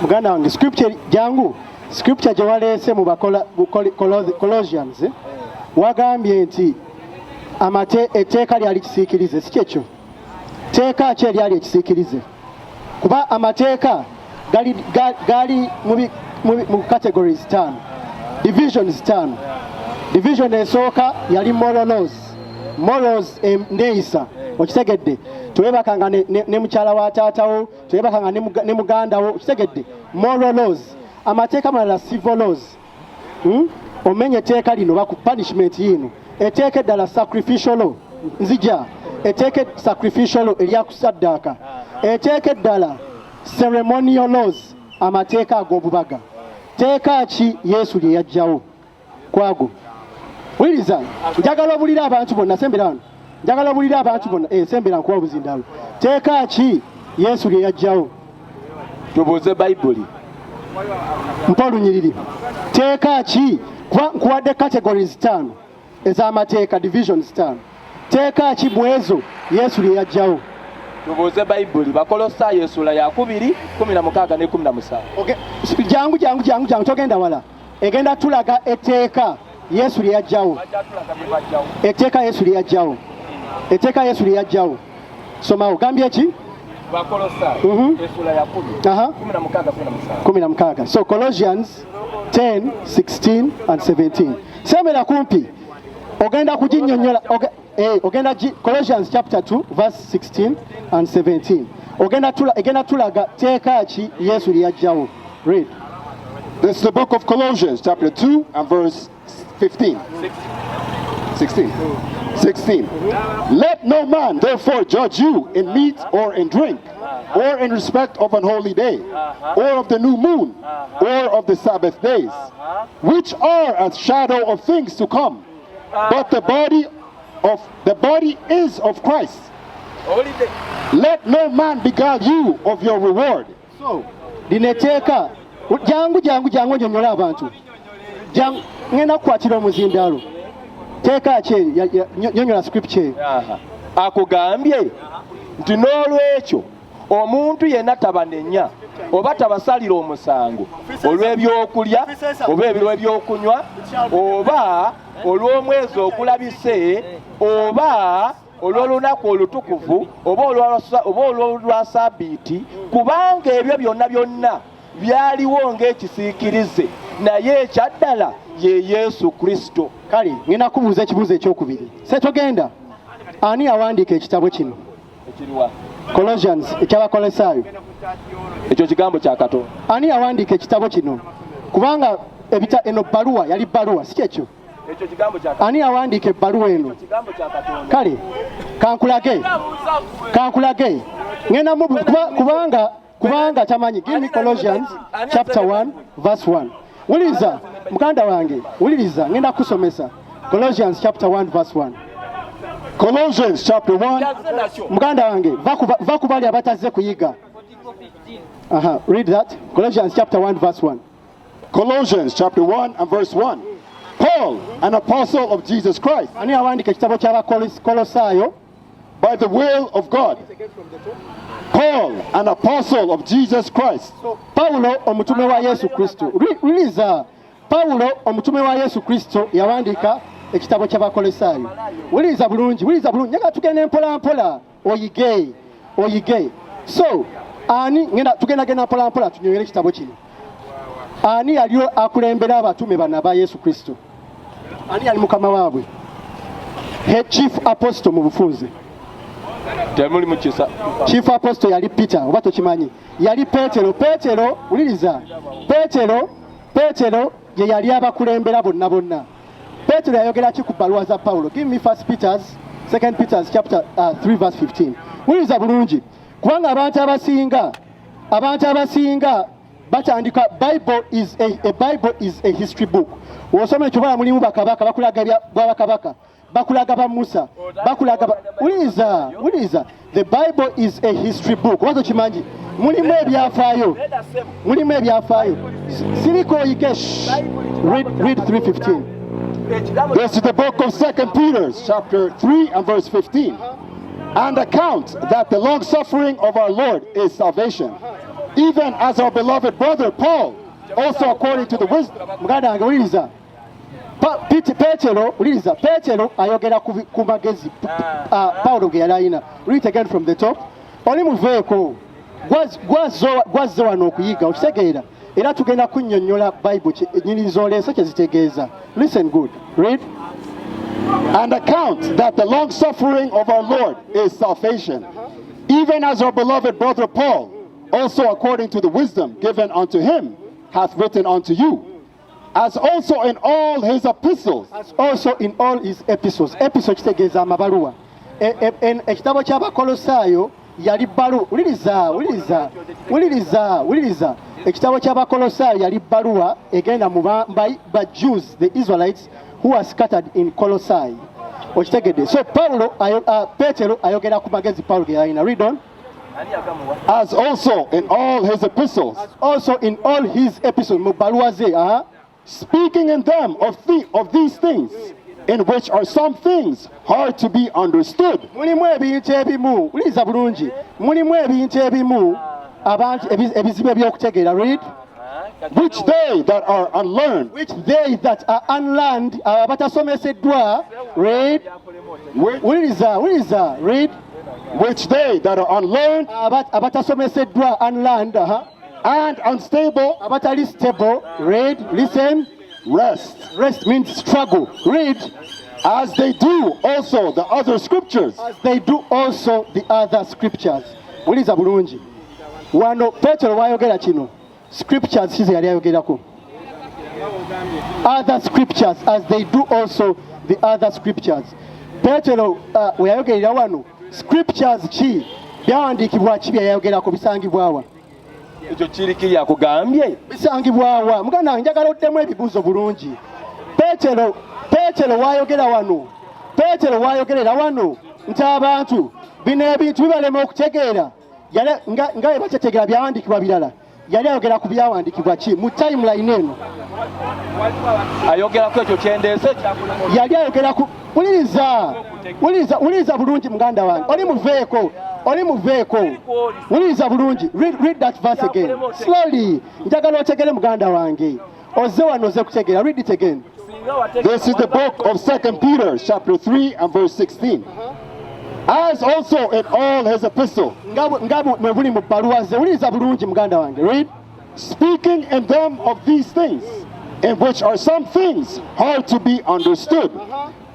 muganda wange scripture jangu scripture gye waleese mu Colossians wagambye nti etteeka lyali kisiikirize, si kyekyo? Teeka ki eryali ekisiikirize? Kuba amateeka gali mu categories 5, divisions 5. Division esooka yali morals neeyisa, okitegedde? Tewebakanga ne mukyala wa taatawo, tewebakanga ne mugandawo, okitegedde? Moral laws. Amateeka malala civil laws. Omenye etteeka lino baku punishment yino. Etteeka eddala sacrificial law, nzija. Etteeka sacrificial law eryakusaddaaka. Etteeka eddala ceremonial laws, amateeka ag'obubaga. Teeka ki Yesu lye yajjawo kwago? Wuliriza, njagala obulira abantu bonna, sembera wano. Njagala obulira abantu bonna, sembera nkuwa obuzindalo. Teeka ki Yesu lye yajjawo? Tubuuze Bayibuli. Mpa olunyiriri. Teeka ki? Nkuwadde categories 5 ez'amateeka, divisions 5. Teeka ki mu ezo Yesu lye yajjawo? Tubuuze Bayibuli. Bakolosaayo essula ya 2:16 ne 17. Okay. Jangu togenda wala. Egenda tulaga etteeka Yesu lye yajjawo. Etteeka Yesu lye yajjawo. Etteeka Yesu lye yajjawo. Somawo gambye ki? Bakolosaayo essula ya 16. So Colossians 10, 16 and 17. Sembera kumpi. Ogenda kuginnyonnyola. Colossians chapter 2 verse 16 and 17. Egenda tulaga teeka ki Yesu lye yajjawo. Read. This is the book of Colossians chapter 2 and verse 15. 16. Let no man therefore judge you in meat or in drink, or in respect of an holy day, or of the new moon, or of the Sabbath days, which are a shadow of things to come. But the body is of Christ. Let no man beguile you of your reward. So, lineteeka jangu nyonnyola abantu. Ngenda kukwatira omuzindaalo. Teeka ki nyonnyola scripture. Akugambye nti n'olwekyo omuntu yenna tabanenya oba tabasalira omusango olw'ebyokulya oba ebyokunywa oba olw'omwezi ogulabise oba olw'olunaku olutukuvu oba olw'olwa Sabbiiti, kubanga ebyo byonna byaliwo ng'ekisiikirize, naye ekyaddala ye Yesu Kristo. Kale ngenda kubuuza ekibuuzo ekyokubiri. Setogenda. Ani yawandiika ekitabo kino? Ekiriwa? Colossians ekyabakolosaayo. Ekyo kigambo kya Katonda. Ani yawandiika ekitabo kino? Kubanga eno bbaluwa yali bbaluwa, si kyekyo? Ekyo kigambo kya Katonda. Ani yawandiika ebbaluwa eno? Kigambo kya Katonda. Kale kankulage. Ngenda kubanga tamanyi. Give me Colossians chapter 1 verse 1. Wuliriza mukanda wange, wuliriza ngenda kusomesa. Colossians chapter 1 verse 1. Colossians chapter 1. Muganda wange va kubali abatazze kuyiga. Read that. Colossians chapter 1 verse 1. Colossians chapter 1 and verse 1. Paul, an apostle of Jesus Christ, ani awandika ekitabo ky'Abakolosaayo, by the will of God. Paul, an apostle of Jesus Christ. Paulo omutume wa Yesu Kristo. Wuliriza, Paulo omutume wa Yesu Kristo yawandika ekitabo ky'Abakolosaayo. Wuliriza bulungi. Njagala tugende mpola oyige. So, ani tugenda mpola tunywere ekitabo kino. Ani yali akulembera abatume bana ba Yesu Kristo? Ani yali mukama waabwe? Head chief apostle mu bufunze. Temuli mukisa. Chief apostle yali Peter, oba tokimanyi. Yali Petero, wuliriza. Petero ye yali abakulembera bonna. Petero yayogera ki ku bbaluwa za Paulo? Give me 2 Peter chapter 3 verse 15. Wuliriza bulungi. Kubanga abantu abasinga batandika Bible is a history book. Wosoma ekyobola mulimu bakabaka bakulaga bwabakabaka. Bakulaga ba Musa. Wuliriza. The Bible is a history book. Wazo kimanji. Mulimu ebyafaayo. Siliko yikesh. Read 3:15. This is the book of 2 Peter chapter 3 and verse 15. And account that the long suffering of our Lord is salvation, even as our beloved brother Paul, also according to the wisdom. muganda wange wuliriza Petero wuliriza Petero ayogera ku magezi Paulo ge yali alina. Read it again from the top. Oli muveeko gwazze wano okuyiga okitegeera era tugenda kunnyonnyola Bible ennyini z'oleese kye zitegeeza. Listen good. Read. And account that the long suffering of our Lord is salvation, even as our beloved brother Paul, also according to the wisdom given unto him, hath written unto you, as also in all his epistles. As also in all his epistles. Epistle kitegeeza amabaluwa. Ekitabo ky'Abakolosaayo yali bbaluwa. Wuliriza. Ekitabo ky'Abakolosaayo yali bbaluwa egenda mu ba Jews, the Israelites, who are scattered in Colossae. Okitegedde. So Petero ayogera ku magezi Paulo ge yalina. Read on. As also in all his epistles. As also in all his epistles. Mu bbaluwa ze. Speaking in them of these things, in which are some things hard to be understood. Mulimu ebintu ebimu. Wuliriza bulungi. Mulimu ebintu ebimu abantu ebizibu ebyokutegeera. Read. Which they that are unlearned. Which they that are unlearned. Abatasomeseddwa. Read. Wuliriza. Read. Which they that are unlearned. Abatasomeseddwa unlearned. And unstable. Abatali stable. Read. Listen. Rest means struggle. Read. As they do also the other scriptures. As they do also the other scriptures. Wuliriza bulungi. Wano Petero wayogera kino. Scriptures kize yali ayogerako. Other scriptures, as they do also the other scriptures. Petero we yayogerera wano. Scriptures ki byawandiikibwa ki byayogerako bisangibwawa. Ekyo kirikiri akugambye Bisangibwawa. Muganda njagala oddemu ebibuuzo bulungi. Petero wayogerera wano nti abantu bino ebintu bibalema okutegeera nga bwe bategeera byawandiikibwa birala. Yali ayogera ku byawandiikibwa ki mu timeline eno. Ayogerako ekyo kyendeese kyakulema. Yali ayogera ku Wuliriza bulungi muganda wange. Oli muveeko. Wuliriza bulungi. Read that verse again. Slowly. Njagala otegere muganda wange. Ozze wano oze kutegeera. Read it again. This is the book of 2 Peter chapter 3 and verse 16. As also in all his epistles. Mwebuli mu bbaluwa ze. Wuliriza bulungi muganda wange. Read. Speaking in them of these things, in which are some things hard to be understood,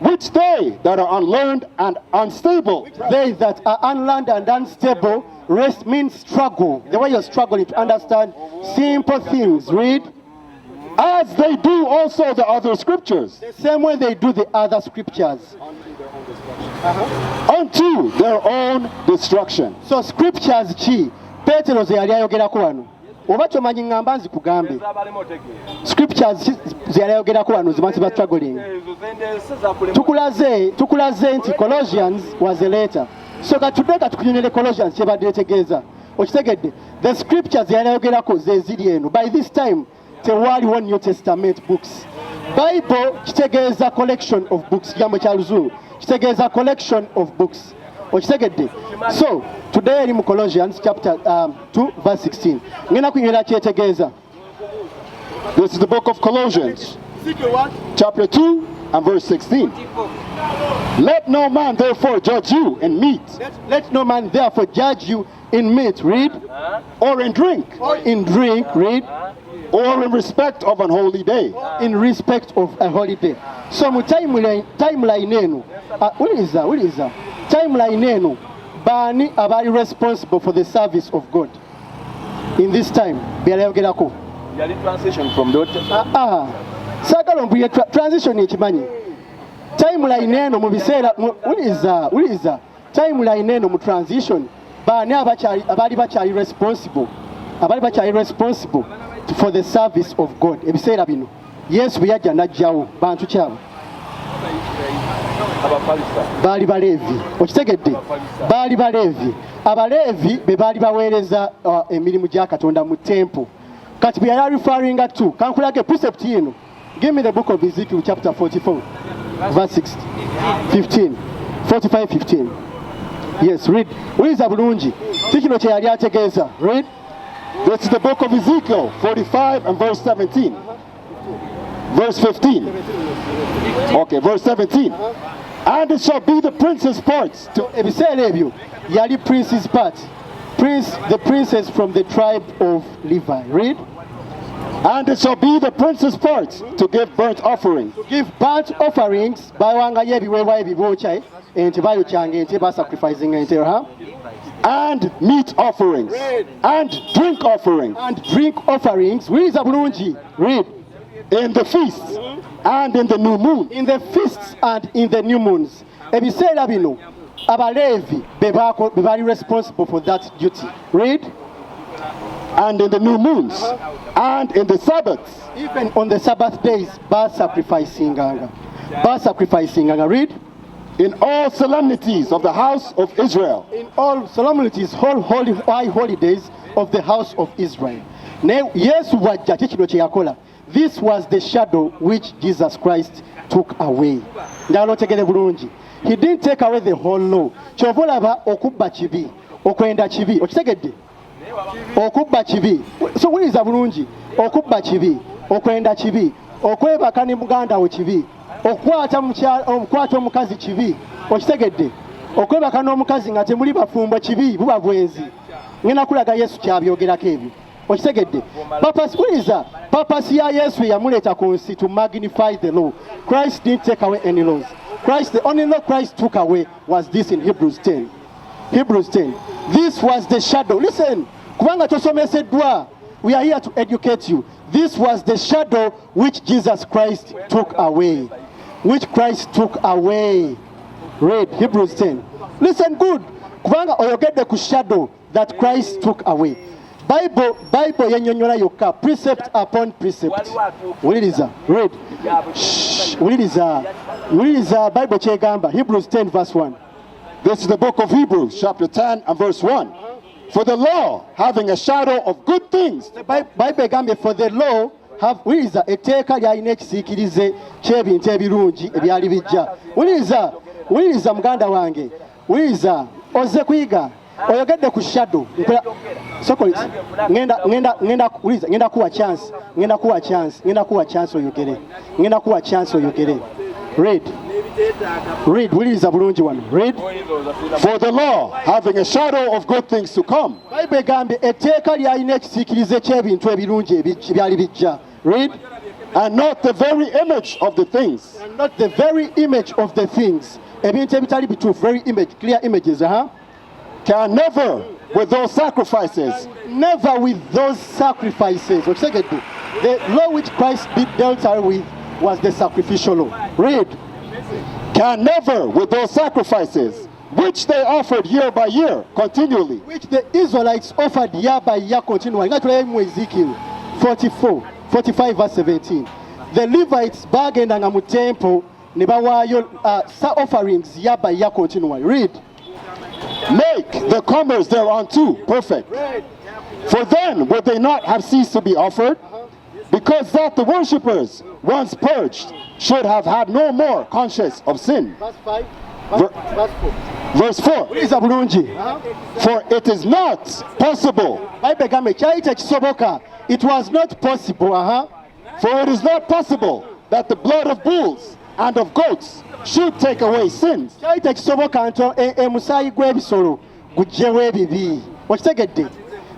which they that are unlearned and unstable. They that are unlearned and unstable. Rest means struggle. The way you're struggling to understand simple things. Read. As they do also the other scriptures. The same way they do the other scriptures. Unto their own destruction. So scriptures ki Petero ze yali ayogerako wano. Oba kyomanyi ngamba nzikugambe. Scriptures ze yali ayogerako wano zimanyi ba struggling. Tukulaze nti Colossians was a letter. So katudeka tukunyonere Colossians kyebadde etegeeza. Okitegedde. The scriptures ze yali ayogerako ze ziri eno. By this time tewaliwo New Testament books. Bible kitegeeza collection of books. Kigambo kya Luzungu kitegeeza collection of books. Okitegedde. So today in Colossians chapter 2 verse 16. Ngena kunywera kyetegeeza. This is the book of Colossians chapter 2 and verse 16. Let no man therefore judge you in meat. Let no man therefore judge you in meat. Read. Or in drink. Or in drink. Read. Or in respect of an holy day. In respect of a holiday. So mu timeline eno. Wuliriza. Timeline eno. Bani abali responsible for the service of God. In this time. Byayogerako. Yali transition from the Old Testament. Sagala mbuye transition ekimanyi. Timeline eno mu biseera wuliriza. Timeline eno mu transition. Bani abali bakyali responsible. Abali bakyali responsible for the service of God. Ebiseera bino. Yesu bwe najjawo bantu kyabo. Baali Baleevi. Okitegedde? Baali Baleevi. Abaleevi be baali baweereza emirimu gya Katonda mu temple. Kati bwe yali referring to kankulage precept eno. Give me the book of Ezekiel chapter 44 verse 15. 45:15. Yes, read. Wuliriza bulungi. Kikino kye yali ategeeza. Read. This is the book of Ezekiel 45 and verse 17. Verse 15. Okay, verse 17. And it shall be the prince's parts to ebiseera ebyo yali prince's part, the princess from the tribe of Levi. Read. And it shall be the prince's parts to give burnt offerings. To give burnt offerings, bawangayo ebiweebwayo ebibookya ente bayokyanga ente basacrificing ente, and meat offerings, and drink offerings, wuliriza bulungi. Read. In the feasts and in the new moon. In the feasts and in the new moons. Ebiseera bino abaleevi be bali responsible for that duty. Read. And in the new moons, and in the Sabbaths. Even on the Sabbath days, sacrificinganga. Read. In all solemnities of the house of Israel. In all solemnities, high holidays of the house of Israel. Yesu wajja kino kye yakola. This was the shadow which Jesus Christ took away. Njagala otegere bulungi. He didn't take away the whole law. Kyova olaba okubba kibi, okwenda kibi. Okitegedde? Okubba kibi. So wuliriza bulungi. Okubba kibi, okwenda kibi, okwebaka ne muganda wo kibi, okwata omukazi kibi. Okitegedde? Okwebaka n'omukazi nga temuli bafumbo kibi, buba bwenzi. Ngenda kulaga Yesu kyabyogerako ebyo. Okitegedde? Purpose ya Yesu yamuleeta ku nsi to magnify the law. Christ didn't take away any laws. The only law Christ took away was this in Hebrews 10. This was the shadow. Listen, kubanga tosomeseddwa, we are here to educate you. This was the shadow which Jesus Christ took away. Read Hebrews 10. Listen good. Kubanga oyogedde ku shadow that Christ took away. Bible yenyonyola yokka, precept upon precept. Wuliriza. Read. Wuliriza Bible kyegamba. Hebrews 10 verse 1. This is the book of Hebrews chapter 10 and verse 1. For the law, having a shadow of good things. Bible egambye for the law wuliriza etteeka lyalina ekisiikirize ky'ebintu ebirungi ebyali bijja. Wuliriza muganda wange. Wuliriza ozze kuyiga. Oyogedde ku shadow. Ngenda kuwa chance oyogere. Read. Wuliriza bulungi wano. Read. For the law, having a shadow of good things to come. Bible egambye etteeka lyalina ekisiikirize ky'ebintu ebirungi ebyali bijja. Read. And not the very image of the things. Ebintu ebitali bituufu, very image, clear images, Can never with those sacrifices. Okitegedde? The law which Christ dealt with was the sacrificial law. Read. Can never with those sacrifices which they offered year by year continually. Which the Israelites offered year by year continually. Nga tulebe mu Ezekiel 45 verse 17. The Levites bagendanga mu temple ne bawaayo offerings year by year continually. Read. Make the comers thereunto perfect. For then would they not have ceased to be offered? Because that the worshippers, once purged, should have had no more conscience of sin. Verse 5. Verse 4. For it is not possible. It was not possible. For it is not possible that the blood of bulls and of goats should take away sins.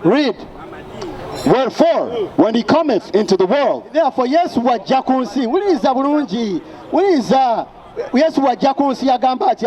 Read. Wherefore, when he cometh into the world, therefore Yesu wajja ku nsi. Wuliriza bulungi. Yesu wajja ku nsi yagamba ati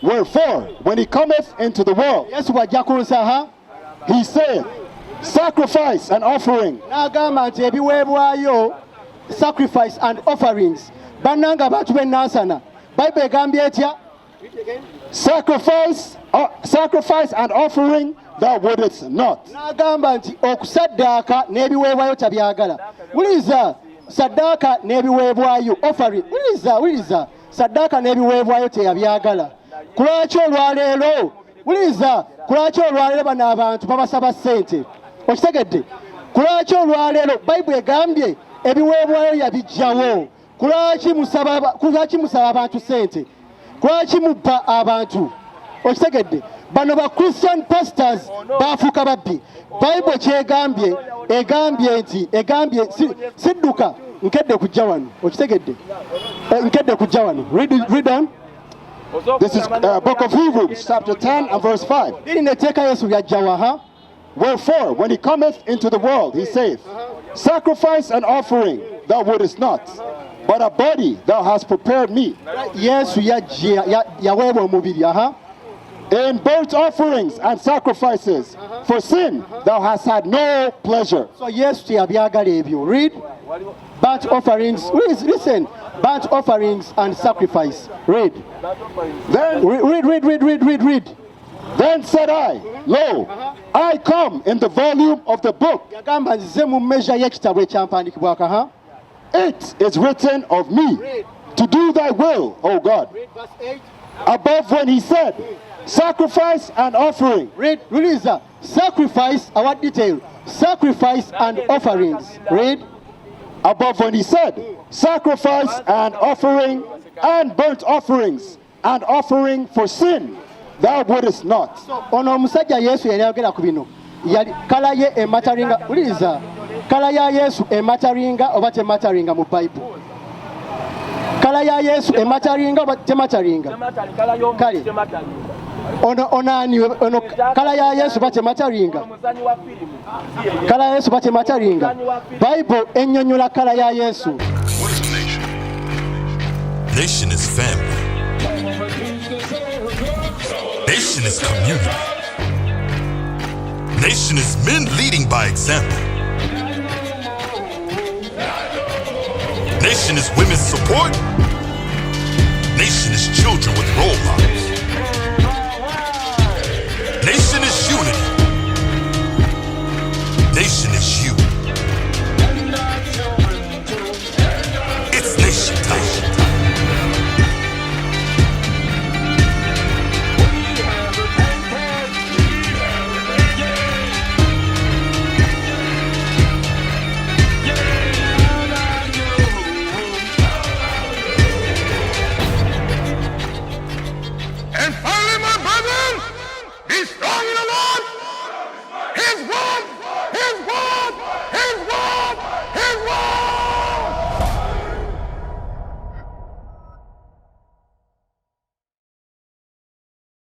wherefore, when he cometh into the world, Yesu wajja ku nsi he saith, sacrifice and offering. N'agamba nti ebiweebwayo, sacrifice and offerings. Bannanga bantu b'ennansana. Bible egambye etya? Sacrifice and offering thou wouldest not. N'agamba nti okusaddaaka n'ebiweebwayo tabyagala. Wuliriza, saddaaka n'ebiweebwayo, offering. Wuliriza, saddaaka n'ebiweebwayo teyabyagala. Kulwaki olwaleero? Wuliriza, kulwaki olwaleero bano abantu babasaba ssente? Okitegedde? Kulwaki olwaleero Bible egambye ebiweebwayo yabiggyawo? Kulwaki musaba abantu ssente? Kulwaki mubba abantu? Okitegedde? bano ba Christian pastors baafuuka babbi. Bible kyegambye egambye sidduka nkedde kujja wano okitegedde nkedde kujja wano. Read on. This is book of Hebrews chapter 10 and verse 5. Liri netteeka Yesu lyajjawa ha. Wherefore, when he cometh into the world, he saith, sacrifice and offering thou wouldest not, but a body thou hast prepared me. Yesu yaweebwa omubiri aha. In burnt offerings and sacrifices for sin thou hast had no pleasure. So Yesu teyabyagala ebyo. Read. Burnt offerings. Listen. Burnt offerings and sacrifice. Read. Then Read. Then said I, Lo, I come in the volume of the book. Yagamba nzize mu measure y'ekitabo ekyampandiikibwako ha. It is written of me to do thy will, O God. Read verse 8. Above when he said, sacrifice and offering. Read. Release. Sacrifice, our detail. Sacrifice and offerings. Read. Above when he said, sacrifice and offering and burnt offerings and offering for sin, thou wouldest not. Ono omusajja Yesu yali ayogera ku bino. Kala ye emataringa. Uliriza. Kala ya Yesu emataringa oba temataringa mu Bible. Kala ya Yesu emataringa oba temataringa. Kale. Ono kala ya Yesu batemataringa. Kala ya Yesu batemataringa. Bible ennyonnyola kala ya Yesu. What is a nation? Nation is family. Nation is community. Nation is men leading by example. Nation is women's support. Nation is children with role models. Nation is unity.